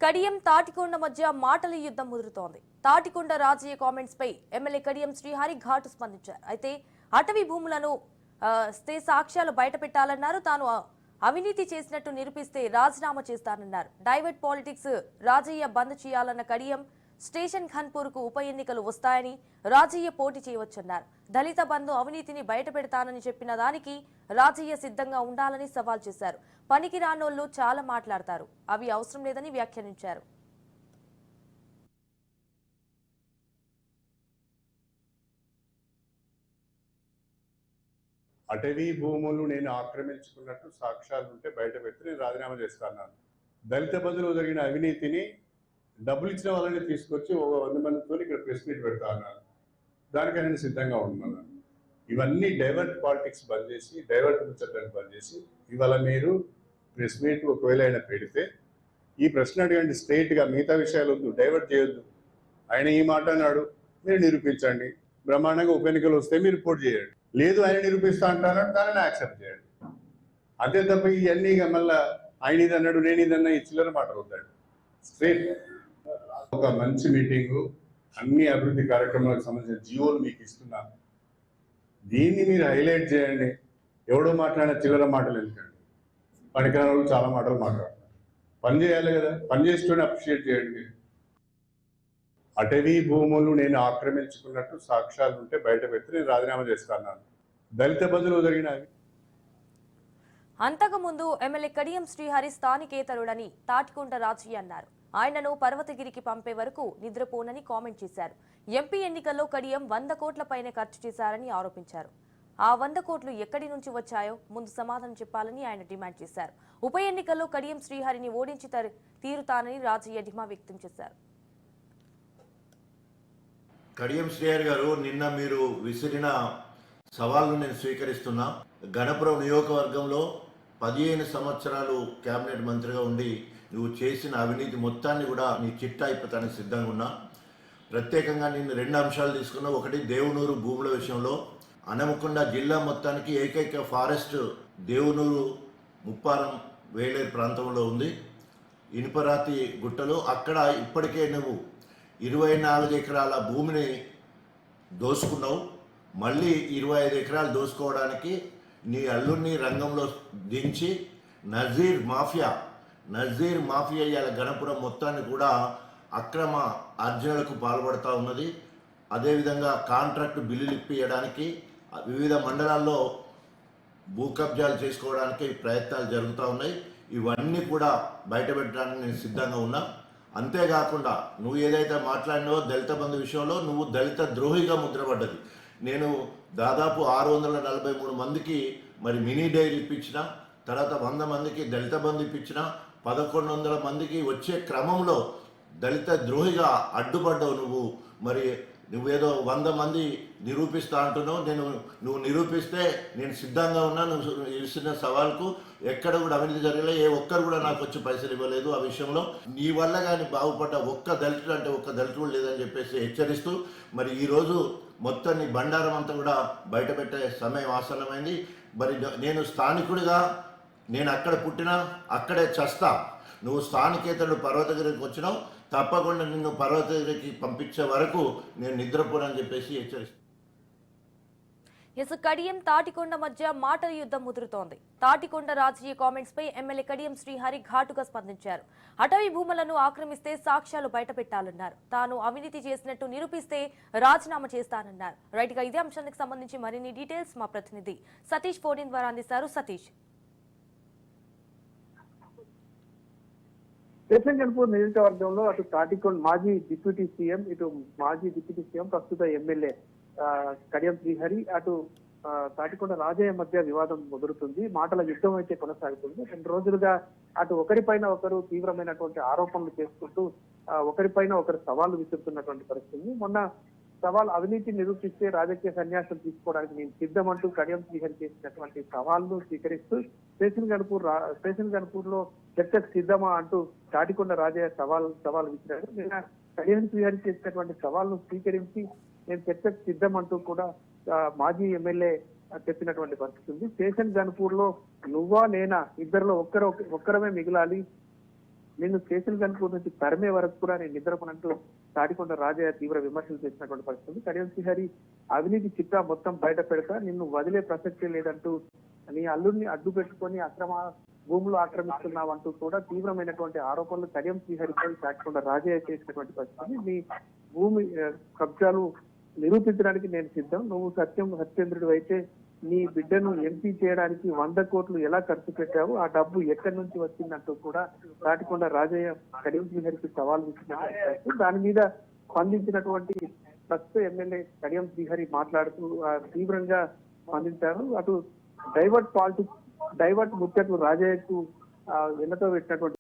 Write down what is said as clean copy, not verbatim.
కడియం తాటికొండ మధ్య మాటల యుద్ధం ముదురుతోంది. తాటికొండ రాజయ్య కామెంట్స్ పై ఎమ్మెల్యే కడియం శ్రీహరి ఘాటు స్పందించారు. అయితే అటవీ భూములను సాక్ష్యాలు బయటపెట్టాలన్నారు. తాను అవినీతి చేసినట్టు నిరూపిస్తే రాజీనామా చేస్తానన్నారు. డైవర్ట్ పాలిటిక్స్ రాజయ్య బంద్ చేయాలన్న కడియం స్టేషన్ ఖన్పూర్ కు ఉప ఎన్నికలు వస్తాయని రాజయ్య పోటీ చేయవచ్చన్నారు. దళిత బంధు అవినీతిని బయటపెడతానని చెప్పిన దానికి రాజయ్య సిద్ధంగా ఉండాలని సవాల్ చేశారు. పనికి రానోళ్లు చాలా మాట్లాడతారు, అవి అవసరం లేదని వ్యాఖ్యానించారు. అటవీ భూములు నేను ఆక్రమించుకున్నట్టు సాక్ష్యాలు ఉంటే బయట పెడితే నేను రాజీనామా చేస్తాను. దళిత బంధులో జరిగిన అవినీతిని డబ్బులు ఇచ్చిన వాళ్ళని తీసుకొచ్చి 100 మందితో ఇక్కడ ప్రెస్ మీట్ పెడతా అన్నాను. దానికి నేను సిద్ధంగా ఉన్నాను. ఇవన్నీ డైవర్ట్ పాలిటిక్స్ బంద్ చేసి, డైవర్ట్ ముచ్చట్లను బంద్ చేసి, ఇవాళ మీరు ప్రెస్ మీట్ ఒకవేళ ఆయన పెడితే ఈ ప్రశ్న అడగండి స్ట్రైట్గా, మిగతా విషయాలు వద్దు, డైవర్ట్ చేయొద్దు. ఆయన ఈ మాట అన్నాడు, మీరు నిరూపించండి. బ్రహ్మాండంగా ఉప ఎన్నికలు వస్తే మీరు రిపోర్ట్ చేయండి. లేదు ఆయన నిరూపిస్తా అంటారని దానిని యాక్సెప్ట్ చేయండి. అంతే తప్ప ఇవన్నీ మళ్ళీ ఆయన ఇది అన్నాడు, నేను ఇది అన్నా, ఈ చిల్లర మాటలు వద్దాడు. స్ట్రైట్ ఒక మంచి మీటింగు, అన్ని అభివృద్ధి కార్యక్రమాలకు సంబంధించిన జీవోలు మీకు ఇస్తున్నాను. దీన్ని మీరు హైలైట్ చేయండి. ఎవడో మాట్లాడిన చిల్లర మాటలు ఎందుకండి? పనికిరాని వాళ్ళు చాలా మాటలు మాట్లాడుతున్నారు. పని చేయాలి కదా, పని చేస్తూనే అప్రిషియేట్ చేయండి. అటవీ భూములు నేను ఆక్రమించుకున్నట్టు సాక్ష్యాలు ఉంటే బయట పెడితే నేను రాజీనామా చేస్తాను. దళిత బంధులో జరిగిన అంతకుముందు ఎమ్మెల్యే కడియం శ్రీహరి స్థానికేతరుడని తాటికొండ రాజయ్య అన్నారు. ఆయనను పర్వతగిరికి పంపే వరకు నిద్రపోనని కామెంట్ చేశారు. ఎంపీ ఎన్నికల్లో కడియం 100 కోట్ల పైనే ఖర్చు చేశారని ఆరోపించారు. ఆ 100 కోట్లు ఎక్కడి నుంచి వచ్చాయో ముందు సమాధానం చెప్పాలని ఆయన డిమాండ్ చేశారు. ఉప ఎన్నికల్లో కడియం శ్రీహరిని ఓడించి తీరుతానని రాజయ్య ధీమా వ్యక్తం చేశారు. కడియం శ్రీహరి గారు, నిన్న మీరు విసిరిన సవాల్ను నేను స్వీకరిస్తున్నా. గణపురం నియోజకవర్గంలో 15 సంవత్సరాలు కేబినెట్ మంత్రిగా ఉండి నువ్వు చేసిన అవినీతి మొత్తాన్ని కూడా నీ చిట్టా అయిపోతానికి సిద్ధంగా ఉన్నా. ప్రత్యేకంగా నేను 2 అంశాలు తీసుకున్నా. ఒకటి, దేవునూరు భూముల విషయంలో హన్మకొండ జిల్లా మొత్తానికి ఏకైక ఫారెస్ట్ దేవునూరు ముప్పారం వేలేరు ప్రాంతంలో ఉంది, ఇనుపరాతి గుట్టలు. అక్కడ ఇప్పటికే నువ్వు 24 ఎకరాల భూమిని దోసుకున్నావు. మళ్ళీ 25 ఎకరాలు దోసుకోవడానికి నీ అల్లుడిని రంగంలో దించి నజీర్ మాఫియా ఇవాళ గణపురం మొత్తాన్ని కూడా అక్రమ అర్జనలకు పాల్పడుతూ ఉన్నది. అదేవిధంగా కాంట్రాక్టు బిల్లులు ఇప్పించడానికి వివిధ మండలాల్లో భూ కబ్జాలు చేసుకోవడానికి ప్రయత్నాలు జరుగుతూ ఉన్నాయి. ఇవన్నీ కూడా బయటపెట్టడానికి నేను సిద్ధంగా ఉన్నా. అంతేకాకుండా నువ్వు ఏదైతే మాట్లాడినావో దళిత బంధు విషయంలో, నువ్వు దళిత ద్రోహిగా ముద్రపడ్డది. నేను దాదాపు 643 మందికి మరి మినీ డైరీ ఇప్పించిన, తర్వాత 100 మందికి దళిత బంధు ఇప్పించిన, 1100 మందికి వచ్చే క్రమంలో దళిత ద్రోహిగా అడ్డుపడ్డావు నువ్వు. మరి నువ్వేదో 100 మంది నిరూపిస్తా అంటున్నావు. నువ్వు నిరూపిస్తే నేను సిద్ధంగా ఉన్నా. నువ్వు ఇస్తున్న సవాల్కు ఎక్కడ కూడా అవినీతి జరగలే, ఏ ఒక్కరు కూడా నాకు వచ్చి పైసలు ఇవ్వలేదు. ఆ విషయంలో నీ వల్ల కానీ బాగుపడ్డ ఒక్క దళితుడు అంటే ఒక్క దళితుడు లేదని చెప్పేసి హెచ్చరిస్తూ, మరి ఈరోజు మొత్తం నీ బండారం అంతా కూడా బయటపెట్టే సమయం ఆసన్నమైంది. మరి నేను స్థానికుడిగా, నేను అక్కడ పుట్టినా అక్కడే చస్తా. నువ్వు స్థానికేతరుడు పర్వతగిరికి వచ్చినావు, తప్పకుండా నిన్ను పర్వతగిరికి పంపించే వరకు నేను నిద్రపోనని చెప్పేసి హెచ్చరిస్తాను. కడియం తాటికొండ మధ్య మాటల యుద్ధం ముదురుతోంది. తాటికొండ రాజయ్య కామెంట్స్ పై ఎమ్మెల్యే కడియం శ్రీహరి ఘాటుగా స్పందించారు. అటవీ భూములను ఆక్రమిస్తే సాక్ష్యాలు బయటపెట్టాలన్నారు. తాను అవినీతి చేసినట్టు నిరూపిస్తే రాజీనామా చేస్తానన్నారు. రైట్ గా ఇదే అంశానికి సంబంధించి మరిన్ని డీటెయిల్స్ మా ప్రతినిధి సతీష్ ఫోన్ ద్వారా అందిస్తారు. సతీష్, స్టేషన్ గన్పూర్ నియోజకవర్గంలో అటు తాటికొండ మాజీ డిప్యూటీ సీఎం, ఇటు మాజీ డిప్యూటీ సీఎం ప్రస్తుత ఎమ్మెల్యే కడియం శ్రీహరి, అటు తాటికొండ రాజయ్య మధ్య వివాదం ముదురుతుంది. మాటల యుద్ధం అయితే కొనసాగుతుంది. 2 రోజులుగా అటు ఒకరిపైన ఒకరు తీవ్రమైనటువంటి ఆరోపణలు చేసుకుంటూ ఒకరిపైన ఒకరు సవాళ్లు విసురుతున్నటువంటి పరిస్థితి. మొన్న సవాల్ అవినీతి నిరూపిస్తే రాజకీయ సన్యాసం తీసుకోవడానికి నేను సిద్ధమంటూ కడియం శ్రీహరి చేసినటువంటి సవాల్ను స్వీకరిస్తూ స్టేషన్ గన్పూర్ లో చర్చకు సిద్ధమా అంటూ తాటికొండ రాజయ్య సవాల్ విసిరారు. నిన్న కడియం శ్రీహరి చేసినటువంటి సవాల్ను స్వీకరించి నేను చర్చకు సిద్ధమంటూ కూడా మాజీ ఎమ్మెల్యే చెప్పినటువంటి పరిస్థితి ఉంది. స్టేషన్ గన్పూర్ లో నువ్వా నేనా, ఇద్దరిలో ఒక్కరమే మిగిలాలి, నిన్ను స్టేషన్ కనుక నుంచి తరిమే వరకు కూడా నేను నిద్రపోనంటూ తాటికొండ రాజయ్య తీవ్ర విమర్శలు చేసినటువంటి పరిస్థితి. కడియం శ్రీహరి అవినీతి చిట్టా మొత్తం బయట పెడతా, నిన్ను వదిలే ప్రసక్తే లేదంటూ, నీ అల్లుడిని అడ్డు పెట్టుకొని అక్రమ భూములు ఆక్రమిస్తున్నావంటూ కూడా తీవ్రమైనటువంటి ఆరోపణలు కడియం శ్రీహరిపై తాటికొండ రాజయ్య చేసినటువంటి పరిస్థితి. నీ భూమి కబ్జాలు నిరూపించడానికి నేను సిద్ధం, నువ్వు సత్యేంద్రుడు అయితే నీ బిడ్డను ఎంపీ చేయడానికి 100 కోట్లు ఎలా ఖర్చు పెట్టావు, ఆ డబ్బు ఎక్కడి నుంచి వచ్చిందంటూ కూడా తాటికొండ రాజయ్య కడియం శ్రీహరికి సవాల్ విసిరినట్టు. దాని మీద స్పందించినటువంటి ప్రస్తుత ఎమ్మెల్యే కడియం శ్రీహరి మాట్లాడుతూ తీవ్రంగా స్పందించారు. అటు డైవర్ట్ ముచ్చట్లు రాజయ్యకు వెన్నతో పెట్టినటువంటి